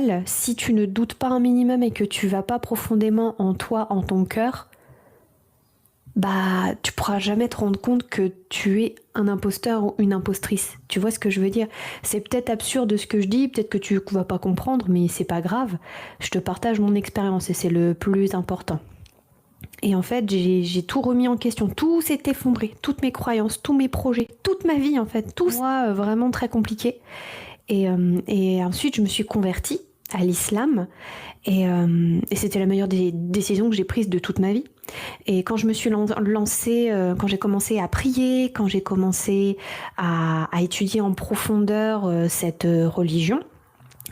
final, si tu ne doutes pas un minimum et que tu vas pas profondément en toi, en ton cœur, bah tu pourras jamais te rendre compte que tu es un imposteur ou une impostrice. Tu vois ce que je veux dire? C'est peut-être absurde ce que je dis, peut-être que tu vas pas comprendre, mais c'est pas grave. Je te partage mon expérience et c'est le plus important. Et en fait, j'ai tout remis en question, tout s'est effondré, toutes mes croyances, tous mes projets, toute ma vie en fait, tout moi vraiment très compliqué. Et ensuite, je me suis convertie à l'islam et c'était la meilleure des décisions que j'ai prises de toute ma vie. Et quand je me suis lancée, quand j'ai commencé à prier, quand j'ai commencé à étudier en profondeur cette religion,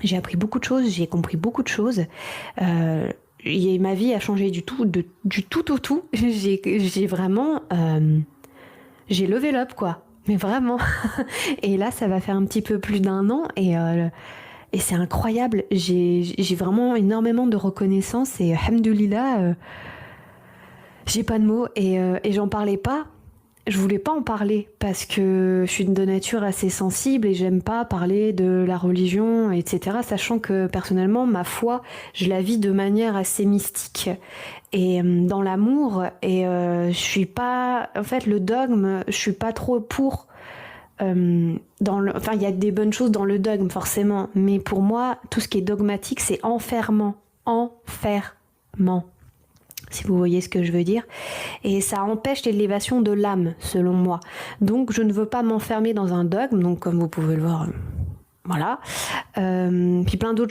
j'ai appris beaucoup de choses, j'ai compris beaucoup de choses. Euh, et ma vie a changé du tout, du tout au tout. J'ai vraiment, j'ai levé up quoi. Mais vraiment. Et là, ça va faire un petit peu plus d'un an et c'est incroyable. J'ai vraiment énormément de reconnaissance et alhamdoulilah, j'ai pas de mots et j'en parlais pas. Je voulais pas en parler parce que je suis de nature assez sensible et j'aime pas parler de la religion, etc. Sachant que personnellement, ma foi, je la vis de manière assez mystique et dans l'amour. Et je suis pas, en fait, le dogme, je suis pas trop pour. Enfin, il y a des bonnes choses dans le dogme forcément, mais pour moi, tout ce qui est dogmatique, c'est enfermant, enfermant. Si vous voyez ce que je veux dire. Et ça empêche l'élévation de l'âme, selon moi. Donc, je ne veux pas m'enfermer dans un dogme. Donc, comme vous pouvez le voir, voilà. Puis plein d'autres choses.